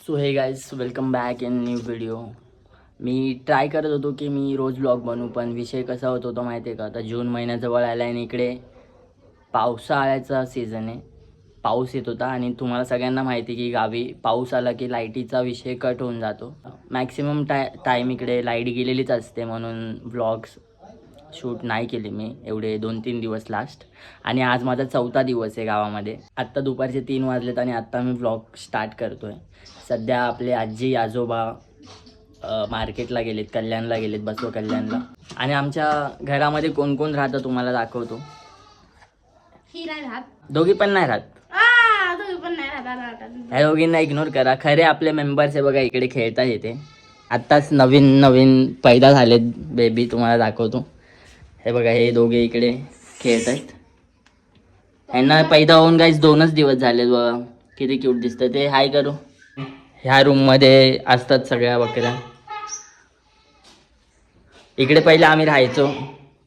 So हे guys welcome back in new video. Me try करत होतो की मी रोज ब्लॉग बनवू, पण विषय कसा होतो तो माहिती आहे का, आता जून महिना जवळ आला आहे आणि इकडे पावसाळ्याचा सीझन आहे. पाऊस येत होता आणि तुम्हाला सगळ्यांना माहिती आहे की गावी पाऊस आला की लाईटीचा विषय कट होऊन जातो. मॅक्सिमम टाईम इकडे लाईट गेलेलीच असते, म्हणून व्लॉग्स शूट नाही केले मी एवढे 2-3 दिवस लास्ट. आणि आज माझा 4था दिवस आहे गावामध्ये. आत्ता दुपारचे 3 वाजलेत आणि आत्ता मी व्लॉग स्टार्ट करतो आहे. सध्या आपले आजी आजोबा मार्केटला गेलेत, कल्याणला गेलेत, बसव कल्याणला. आणि आमच्या घरामध्ये कोण कोण राहतं तुम्हाला दाखवतो. ही नाही राहत, दोघी पण नाही राहत. दोघी पण नाही राहत. ह्या दोघींना इग्नोर करा. खरे आपले मेंबर्स आहे बघा, इकडे खेळतात येते. आत्ताच नवीन पैदा झालेत बेबी, तुम्हाला दाखवतो. हे बघा, हे दोघे इकडे खेळत आहेत. ह्यांना पैदा होऊन गाईज 2च दिवस झाले बघा. किती क्यूट दिसतं ते. हाय करू. ह्या रूममध्ये असतात सगळ्या बकऱ्या. इकडे पहिले आम्ही राहायचो,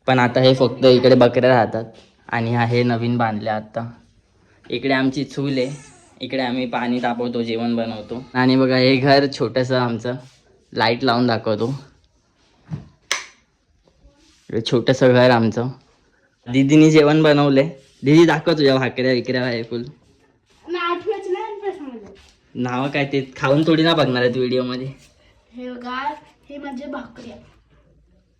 पण आता हे फक्त इकडे बकऱ्या राहतात. आणि हे नवीन बांधले आता. इकडे आमची चूल आहे, इकडे आम्ही पाणी तापवतो, जेवण बनवतो. आणि बघा, हे घर छोटंसं आमचं. लाईट लावून दाखवतो. छोटंसं घर आमचं. दीदीने जेवण बनवले. दीदी दाखव तुझ्या भाकऱ्या विकऱ्या आहे फुल. नाव काय ते खाऊन थोडी ना बघणार आहेत व्हिडिओ मध्ये. हे बघा, हे म्हणजे भाकऱ्या.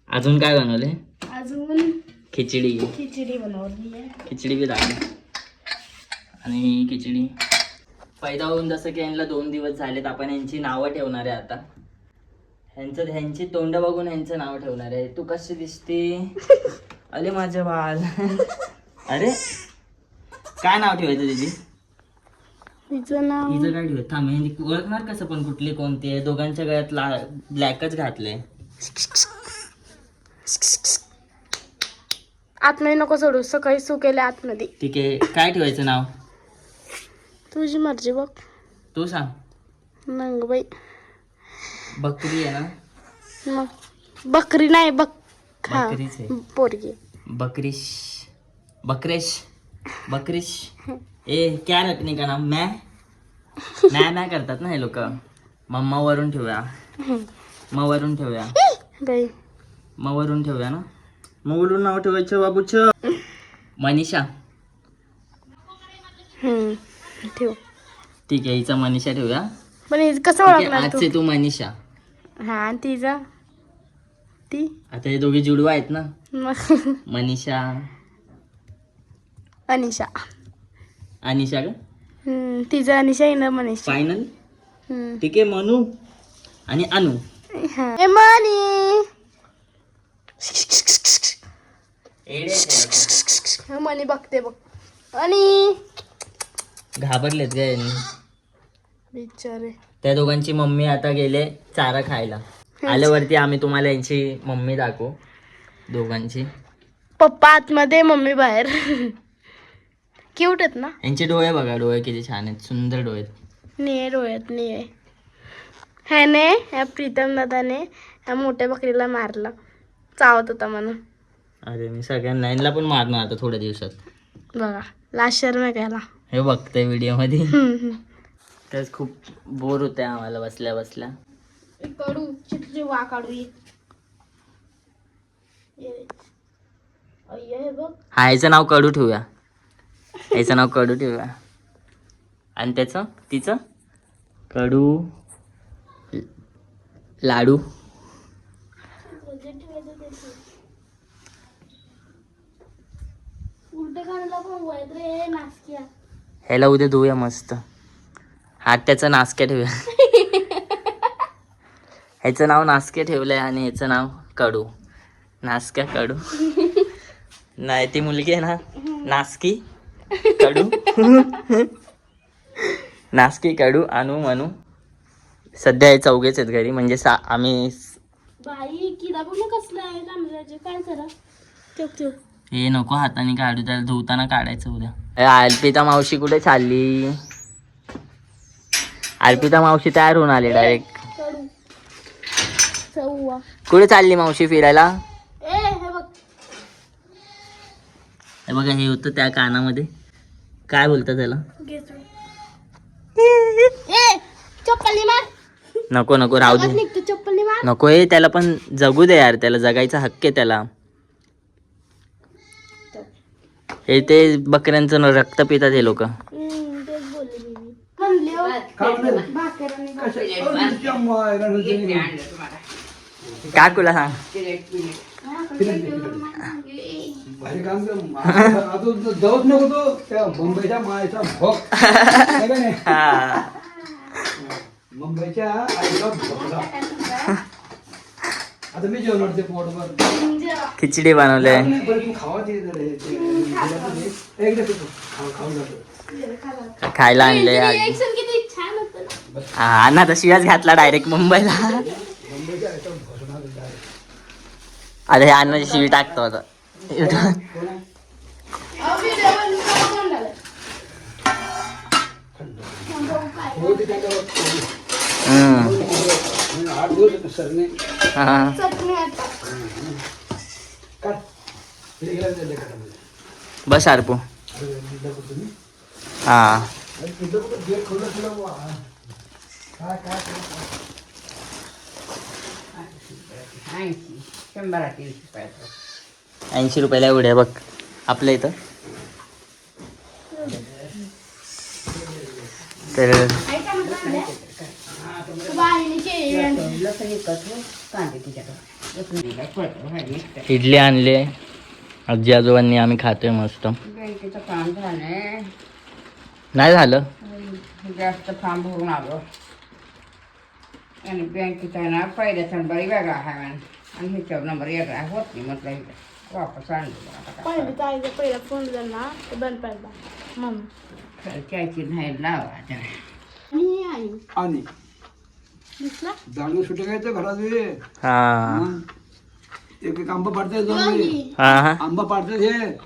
अजून काय बनवले? अजून खिचडी बनवली आहे. खिचडी बी दाखव. आणि ही खिचडी पैदा होऊन जसं की यांना 2 दिवस झालेत, आपण यांची नावं ठेवणार आहे आता. ह्यांची तोंड बघून ह्यांचं नाव ठेवणार आहे. तू कशी दिसते? अरे माझं बाळ. अरे काय नाव ठेवायचं दीदी? तिचं नाव हिचं काय ठेवत? थांब, हे ओळखणार कसं पण कुठली कोणती आहे? दोघांच्या गळ्यात ब्लॅकच घातलंय. आतमध्ये नको सोडू, सकाळी सुकेले आतमध्ये. ठीक आहे, काय ठेवायचं नाव? तुझी मर्जी बघ. तू सांग. नंग बाई. बकरी आहे ना? मग बकरी नाही, बकरीच आहे. पोरगी. बकरीश बकरीश. ए क्या रखने का नाम? मैं करतात ना हे लोक. मम्मा वरून ठेवूया. वरून ठेवूया बाई. वरून ठेवूया ना. वरून नाव ठेवायचं बाबूच. मनीषा. ठेव. ठीक आहे, हिचा मनीषा ठेवूया. पण हे कसं ठीक आहे, ओळखणार तू? आजचे तू मनीषा. हा, आणि तिचा ती आता हे दोघे जुडवा आहेत ना. मग मनीषा अनिशा. अनिशा का? तिचं अनिशा आहे ना, मनीषा. फायनल. ठीक आहे, मनू आणि अनु. हे मनी. हे मनी बघते बघ. आणि घाबरलेत का यांनी? बिचारे. त्या दोघांची मम्मी आता गेले चारा खायला. आल्यावरती आम्ही तुम्हाला यांची मम्मी दाखवू, दोघांची. पप्पा आतमध्ये, मम्मी बाहेर. क्यूट आहेत ना. यांचे डोळे बघा, डोळे किती छान आहेत, सुंदर डोळे आहेत. निळे डोळ्यात निळे. ह्याने, ह्या प्रीतम दादाने ह्या मोठ्या बकरीला मारला, चावत होता म्हणून. अरे मी सगळ्यांना यांना पण मारणार आता थोड्या दिवसात. बघा, लास्ट शर्म घ्यायला. हे बघतंय व्हिडिओ मध्ये. तेच खूप बोर होते आम्हाला बसल्या बसल्या. कडू चित्र वा काढू. हा, याचं नाव कडू ठेवूया. याचं नाव कडू ठेवूया. आणि त्याचं तिचं कडू लाडू. ह्याला उद्या धुऊया मस्त. हात त्याचं नासक्या ठेवूया. ह्याचं नाव नासके ठेवलंय आणि ह्याचं नाव कडू. नासक्या कडू. नाही, ती मुलगी आहे ना, नासकी कडू. नासकी कडू अनु मनू. सध्या हे 4घेच आहेत घरी, म्हणजे आम्ही. बाई किडा बघ कसला आहे तांदळाचे. काय करा. हे नको हाताने काढू, त्याला धुताना काढायचं उद्या. अर्पिता मावशी कुठे चालली? अर्पिता मावशी तयार होऊन आली डायरेक्ट. कुठे चालली मावशी फिरायला? हे बघा, हे होतं त्या कानामध्ये. काय बोलतात त्याला? चप्पली नको नको राहू दे. निघतो चप्पल मार. नको हे त्याला पण जगू दे यार, त्याला जगायचा हक्क आहे त्याला. हे ते बकऱ्यांचं रक्त पितात हे लोक. तेच बोलले मी. म्हणले हो, भाकर आणि काकूला सांग. भारी काम जाऊच नको तो त्या मुंबईच्या मायचा भोग आहे का नाही? मुंबईच्या आईचा भोगला. आता मी जेवणार ते पोटभर खिचडी बनवले. तू खावा ते एकदा खाऊन जातो. खायला आणले. रिएक्शन किती छान होतं ना. हा ना, तर शिवाच घातला डायरेक्ट मुंबईला. मुंबईच्या आईचा भोगणार direct. आता हे अन्नाची शिवी टाकतो आता. कोण आहे? अहो, video बनवून कोण झालं? हो ते काय करत? हम्म. 8 दिवस सरने हा. चटणी आता. काढ. इकडे गेला तर लेकरामध्ये. बस अर्पू. अरे, इथं कुठं तुम्ही? हा. अरे, इथं कुठं गेट खोललं तुला वा. काय 80 रुपयाला एवढे बघ आपल्या इथं. तर ऐका म्हटलं बाईने केळी आणली. इडली आणले आजी आजोबांनी, आम्ही खातोय मस्त. बँकेचं काम झालंय, नाही झालं. जास्त फॉर्म भरून आलो आणि बँकेचा ना पहिल्याचा नंबर वेगळा आहे आणि ह्याच्यावर नंबर वेगळा होत नाही, म्हटलं इकडे वापस आणलो. आता काय पहिलं आईचा पहिला फोन झाला ते बंद पडला. मम्मी खर्चायची नाही लावा त्याला. आणि आई आणि दिसला दांडू सुटे काय तर घरात बी. हा एक एक आंबा पाडताय जाऊन बी. हा हा. आंबा पाडतात हे.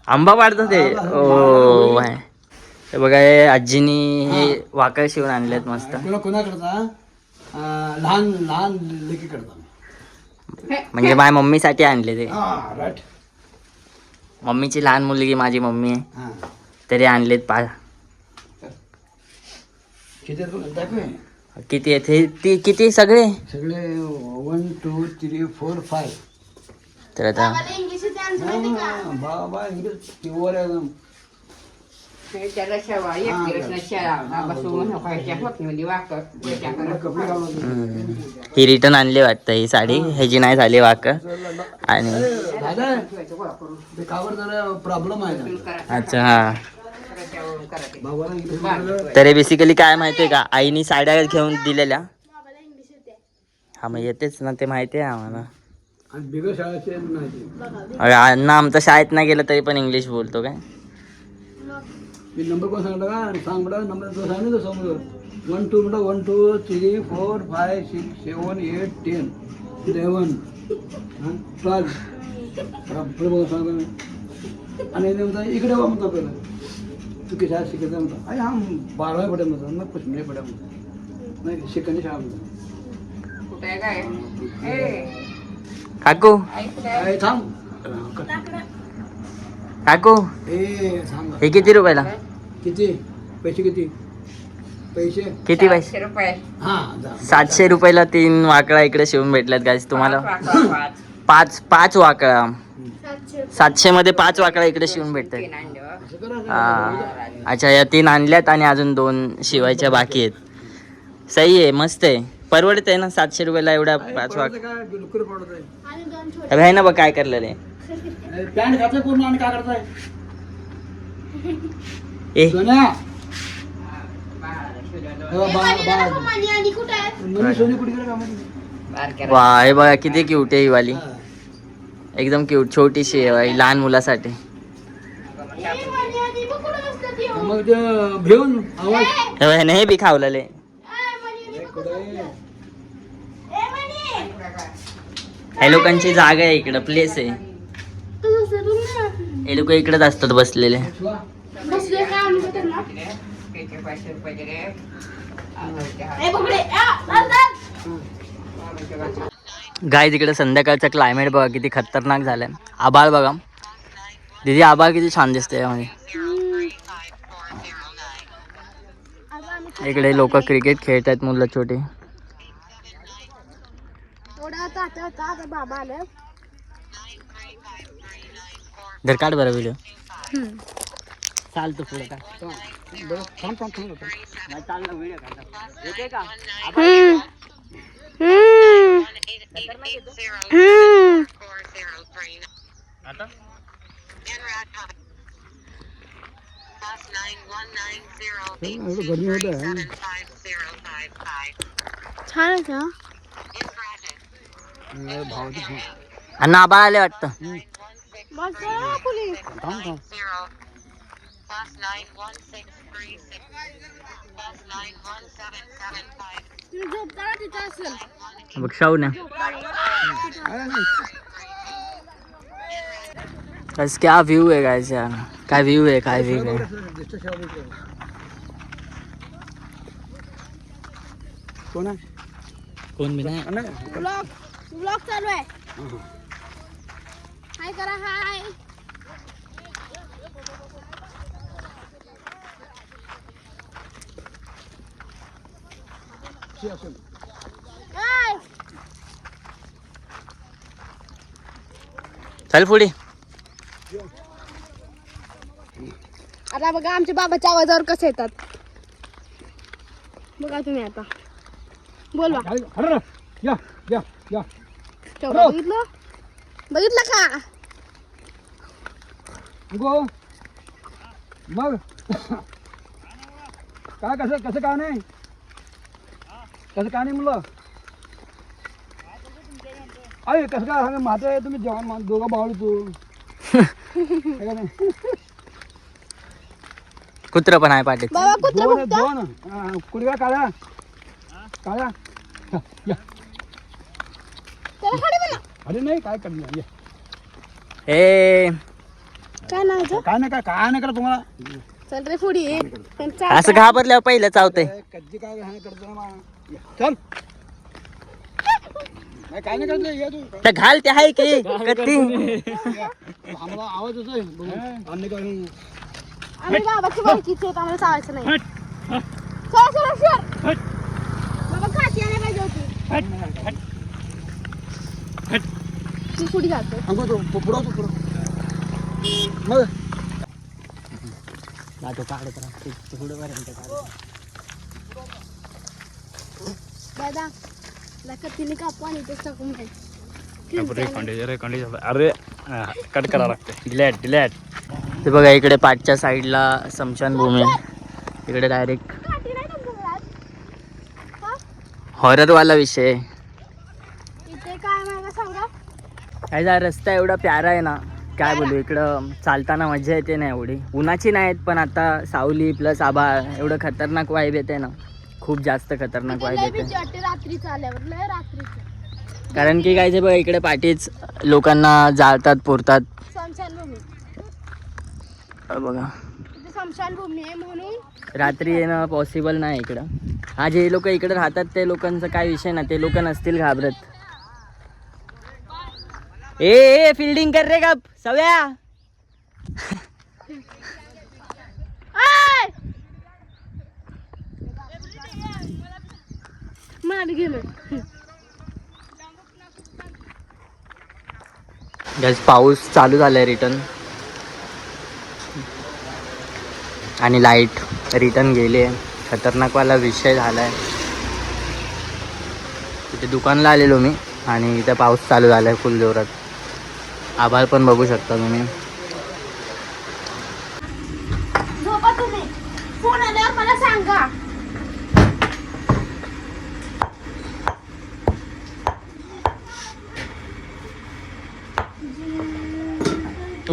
आंबा पाडतं ते. ओ आहे. हे बघा, हे आजीनी हे वाकळ शिवून आणलेत मस्त. कोणा करता लहान लहान लेकी करता. म्हणजे माझ्या मम्मीसाठी आणले ते. हा राईट. मम्मीची लहान मुलगी माझी मम्मी आहे, हा तरी आणलेत. किती आहेत बघ, दाखव हे. किती आहेत हे? ती किती सगळे? सगळे 1 2 3 4 5. तर आता मला इंग्लिश आन्सर माहिती का? बाबा इंग्लिश प्युअर एकदम. त्याला शेवा एक दिवस शेळा बसून व्हायच्या होत नाही वाकर कपडे घालून. ही रिटर्न आणली वाटतं ही साडी, ह्याची नाही झाली वाकळ. आणि दादा ते कावर जरा प्रॉब्लेम आहे ना. अच्छा हा. बाबाला इंग्लिश बोलायला- तर बेसिकली काय माहितीये का, आईनी साड्या घेऊन दिलेल्या. बाबाला इंग्लिश येते. हा मग येतेच ना, ते माहिती आहे आम्हाला. आणि बिगर शाळेचे नाही. बघा अरे अण्णा आमचा शाळेत नाही गेलं तरी पण इंग्लिश बोलतो काय. मी नंबर कोण सांगता का सांग म्हणा. नंबर तो सांगितलं तो समोर 1 2 म्हणा 1 2 3 4 5 6 7 8 10 11 12. पुढे बघा सांगतो मी. आणि म्हणता इकडे वा म्हणतो पहिलं तू की शाळा शिकायचं म्हणतो. अरे हा 12वी पड्या म्हणतो मग कुछ नाही पड्या म्हणतो. नाही शिकण्याची शाळा म्हणतो. कुठे आहे काय ए काकू काय थांब काकू ए थांब. हे किती रुपयाला? किती पैसे किती पैसे किती पैसे? 700 रुपये. हा जा. 700 रुपयाला 3 वाकळा इकडे शिवून भेटल्यात गाईस तुम्हाला. पाच वाकळा 700 मध्ये 5 वाकळा इकडे शिवून भेटतात. असं करा. हा. अच्छा, या 3 आणल्यात आणि अजून 2 शिवायच्या बाकी आहेत. सही आहे, मस्त आहे, परवडत आहे ना 700 रुपयाला एवढ्या 5 वाकळा. काय लुकर पडत आहे. आणि दोन छोटे. आहे ना बघ काय करलेलं आहे. पॅन्ट घातलं पूर्ण आणि काय करताय ए सोन्या. मनी आणि कुठे आहे? मनी सोनी कुठे गेलं का माहिती? वा, हे बघा किती क्यूट आहे ही वाली. एकदम क्यूट, छोटीशी आहे बाई, लहान मुलासाठी. मनी आणि बघ कुठे बसतात ती. मग ते भिवून आवाज हे बघा, हे बी खावलेले. मनी आणि बघ कुठे बसतात. ए मनी हे लोकांची जागा आहे इकडं, प्लेस आहे. तू बसला तू ना. हे लोक इकडेच असतात बसलेले. बसले का आम्ही त्यांना. त्याचे 500 रुपये दिले. ए बघडे गाय तिकडे संध्याकाळचं क्लायमेट बघा किती खतरनाक झालंय. आभाळ बघा दीदी, आभाळ किती छान दिसतंय यामध्ये. इकडे लोक क्रिकेट खेळत आहेत, मुलं छोटे. एवढा तात्या होता आता बाबा आलं. धर काढ बरं व्हिडिओ. चालतो पुढे का थांब थांब थांब चालला व्हिडिओ काढा येते का आता एवढं गरमी होत आहे. छान आहे का? भावाची अण्णा आबा आले वाटतं. बस जरा पोलीस. थांब थांब. तुम्ही झोपताना तिथं असेल. बघ शाहू बस क्या व्यू आहे गाइस यार. काय व्यू आहे काय व्यू आहे. कोण आहे? कोण मी नाही. ब्लॉग चालू आहे. हाय करा हाय. हाय. चल पुढे. आता बघा आमच्या बाबाच्या आवाजावर कसे येतात. बघा तुम्ही आता बोलवा. अरे या या या. तेवढं बघितलं बघितलं का? गो मग काय कसं कसं काय नाही कसं काय नाही म्हणलं. अरे कसं काय सांगा माझं आहे तुम्ही जेवण दोघं भाऊ तू काय नाही. कुत्र पण आहे पाठीत. बाबा कुत्र दोन बघतो. दोन कुडव्या काळ्या काळ्या या. त्याला खाली बोला. अरे नाही काय करणार या. ए काय नाव काय नाही काय नाही करा तुम्हाला. चल रे पुढे. असं घाबरल्यावर पहिलं चावतंय. कधी काय हा करतो ना मा. या, चल नाही, काय नाही करत या तू. तर घाल ते आहे की कत्ती. या. आम्हाला आवाज येतोय बघू. अन्य काय आम्ही बाबाची बायकीचे आहेत, आम्हाला चावायचं नाही. चला चला सर. बाबा खाती आणायला पाहिजे होती. ती पुढे जातो. अंगो तो पुढं पुढं मग दादा कत्तीने कापू आणि तेच टाकून अरे कट करा लागते. Delete delete. ते बघा इकडे पाठच्या साईडला स्मशानभूमी आहे. इकडे डायरेक्ट हॉररवाला विषय. इथे काय मागा सांगा. काय जा रस्ता एवढा प्यारा आहे ना काय बोलू. इकडं चालताना मजा येते ना एवढी. उन्हाची नाहीत पण आता सावली प्लस आभाळ एवढं खतरनाक वाईब येते ना. खूप जास्त खतरनाक वाईब येते. रात्रीच आल्यावर लय रात्रीच. कारण की काय ते बघा इकडे पाठीच लोकांना जाळतात पुरतात. स्मशानभूमी बघा इथे स्मशानभूमी आहे म्हणून रात्री येणं पॉसिबल नाही इकडं. हा जे लोक इकडे राहतात ते लोकांचा काय विषय ना. ते लोक नसतील घाबरत. ए फिल्डिंग कर रे गप सव्या. मार गेलं. गॅस पाऊस चालू झालाय रिटर्न आणि लाईट रिटर्न गेली. खतरनाकवाला विषय झालाय. तिथे दुकानला आलेलो मी आणि इथे पाऊस चालू झालाय फुल जोरात. आभाळ पण बघू शकता तुम्ही. झोपा तुम्ही. फोन आल्यावर मला सांगा.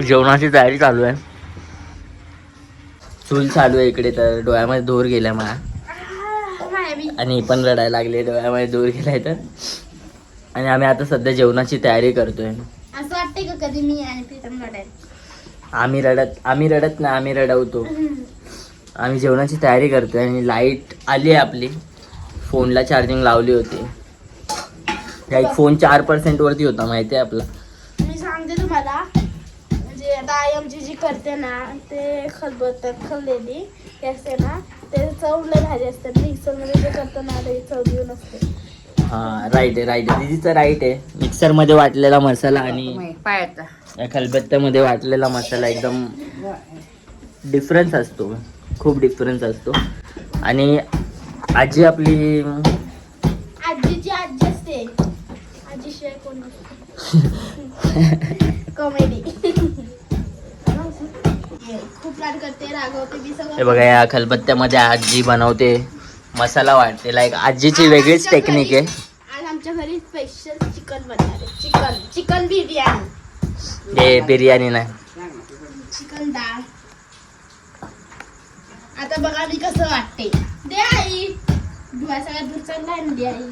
जेवणाची तयारी चालू आहे. चूल चालू आहे इकडे. तर डोळ्यामध्ये धूर गेला मला आणि पण रडायला लागले. डोळ्यामध्ये धूर गेलाय तर. आणि आम्ही आता सध्या जेवणाची तयारी करतोय. असं वाटतंय का कधी मी आणि प्रीतम लढायला. आम्ही रडत नाही आम्ही रडवतो. आम्ही जेवणाची तयारी करतोय आणि लाईट आली आहे आपली. फोनला चार्जिंग लावली होती. एक फोन 4% वरती होता माहिती आहे आपला. मी सांगते तुम्हाला म्हणजे आता आई आमची जी करते ना ते खलबत्त्यात खाल्लेली ते असते ना ते चव लय भारी असते. मिक्सरमध्ये जे करतो ना ते चव घेऊन असते. हा राईट आहे दीदीचं राईट आहे. मिक्सरमध्ये वाटलेला मसाला आणि पायाचा या खलबत्त्यामध्ये वाटलेला मसाला एकदम डिफरन्स असतो, खूप डिफरन्स असतो. आणि आजी आपली आजीची आजी असते, आजीशिवाय कोण कॉमेडी. खूप लाड करते, रागवते मी हे सगळं. बघा या खलबत्त्यामध्ये आजी बनवते, मसाला वाटते. लाईक आजीची वेगळीच टेक्निक आहे. आज आमच्या घरी स्पेशल चिकन बनणार आहे. चिकन बिर्याणी. हे बिर्याणी नाही, चिकन डाळ. आता बघा मी कसं वाटते. दे आई, धुवा सगळ्यात दूर चालला आणि दे आई.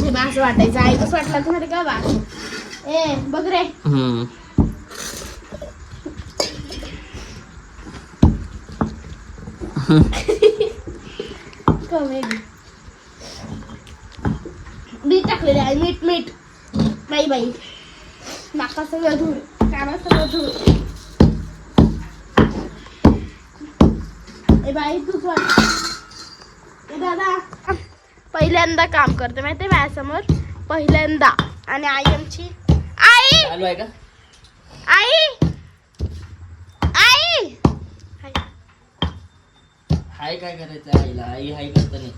हे बा असं वाटायचं. आई कसं वाटलं तुम्हाला का बा? ए बघ रे. कॉमेडी. मीठ टाकलेले आहे, मीठ. बाई नाका सगळं धूळ, काना सगळं धूळ. ए बाई तूच वाट. ए दादा पहिल्यांदा काम करते माहिती माझ्यासमोर, पहिल्यांदा. आणि आई आमची आई चालू आहे का? आई आई हाय काय करायचं आईला? आई हाय करत नाही.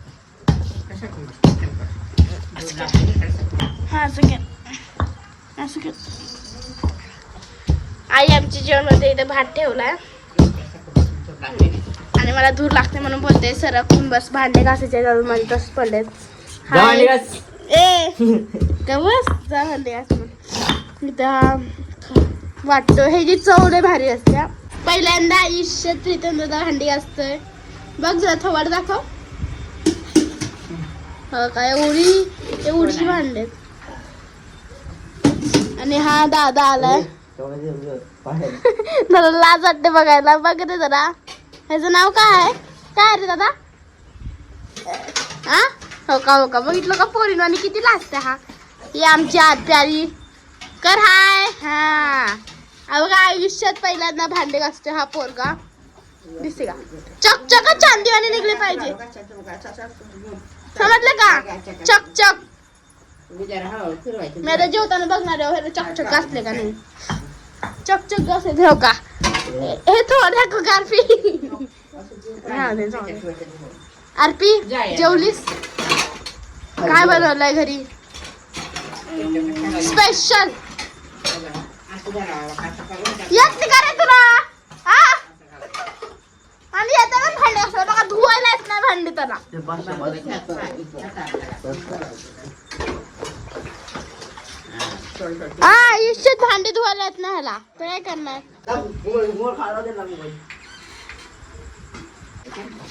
हा असं घे. आई आमची जेवणामध्ये इथे भात ठेवलाय आणि मला धूर लागते म्हणून बोलते सरकून बस. भांडे घासायचे अजून माझे तसंच पडलेत. भांडी घास. ए का बस जा भांडे घास म्हणून. इथं वाटतो हे जी चव लय भारी असते. पहिल्यांदा आयुष्यात प्रीतम दादा भांडी घासतोय. बघ जरा थोबाड दाखव. हो काय एवढी भांडेत. आणि हा दादा आलाय. जरा लाज वाटते बघायला. बघ रे जरा, ह्याचं नाव काय आहे? काय रे दादा? हा हो का बघितलं का पोरीनो? आणि किती लाजते हा. ही आमची आत प्यारी कर हाय. हा बघा आयुष्यात पहिल्यांदा भांडे घासते हा पोरगा. दिसते का? चकचक चांदीवाने निघले पाहिजे, समजलं का? चकचक. मी आता जेवताना बघणार आहे चकचक घासले का नाही. चकचक घासले ठेव का? हे थोडं गारपी. आरपी जेवलीस? काय बनवलंय घरी स्पेशल? येत नाही का रे तुला? हा आणि येतं पण भांडे असं बघा, धुवायला येत नाही भांडी त्याला. हा आयुष्यात भांडी धुवायला येत नाही ह्याला, तर काय करणार?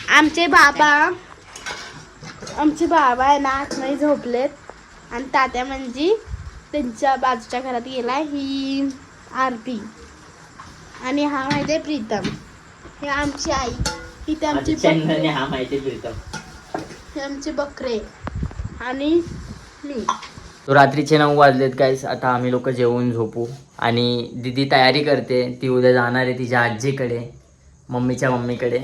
आमचे बाबा आहे ना आतमध्ये झोपलेत आणि तात्या म्हणजे त्यांच्या बाजूच्या घरात गेलाय. ही आरती आणि हा माहिती आहे प्रीतम. हे आमची आई. इथे आमची हा माहिती प्रीतम. हे आमचे बकरे आणि मी. तो रात्रीचे 9 वाजलेत गाईस. आता आम्ही लोक जेवून झोपू. आणि दीदी तयारी करते, ती उद्या जाणार आहे तिच्या आजीकडे, मम्मीच्या मम्मीकडे.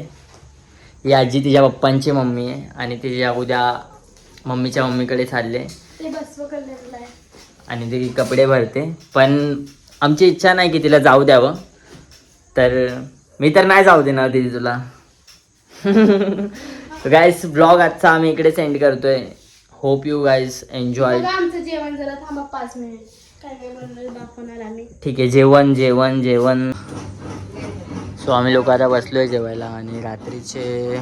ही आजी तिच्या पप्पांची मम्मी आहे आणि तिच्या उद्या मम्मीच्या मम्मीकडे चालले. ते बसव कल्याणला आहे आणि ती कपडे भरते. पण आमची इच्छा नाही की तिला जाऊ द्यावं, तर मी तर नाही जाऊ देणार दीदी तुला. गाईस ब्लॉग आजचा आम्ही इकडे सेंड करतोय. Hope you guys enjoy. बघा आमचं जेवण जरा थांबा 5 मिनिट. काय काय बनवलं दाखवणार आम्ही. ठीक आहे, जेवण. सो आम्ही लोक आता बसलोय जेवायला आणि रात्रीचे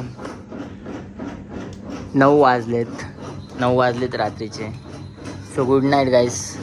9 वाजलेत रात्रीचे. सो गुड नाईट गाईस.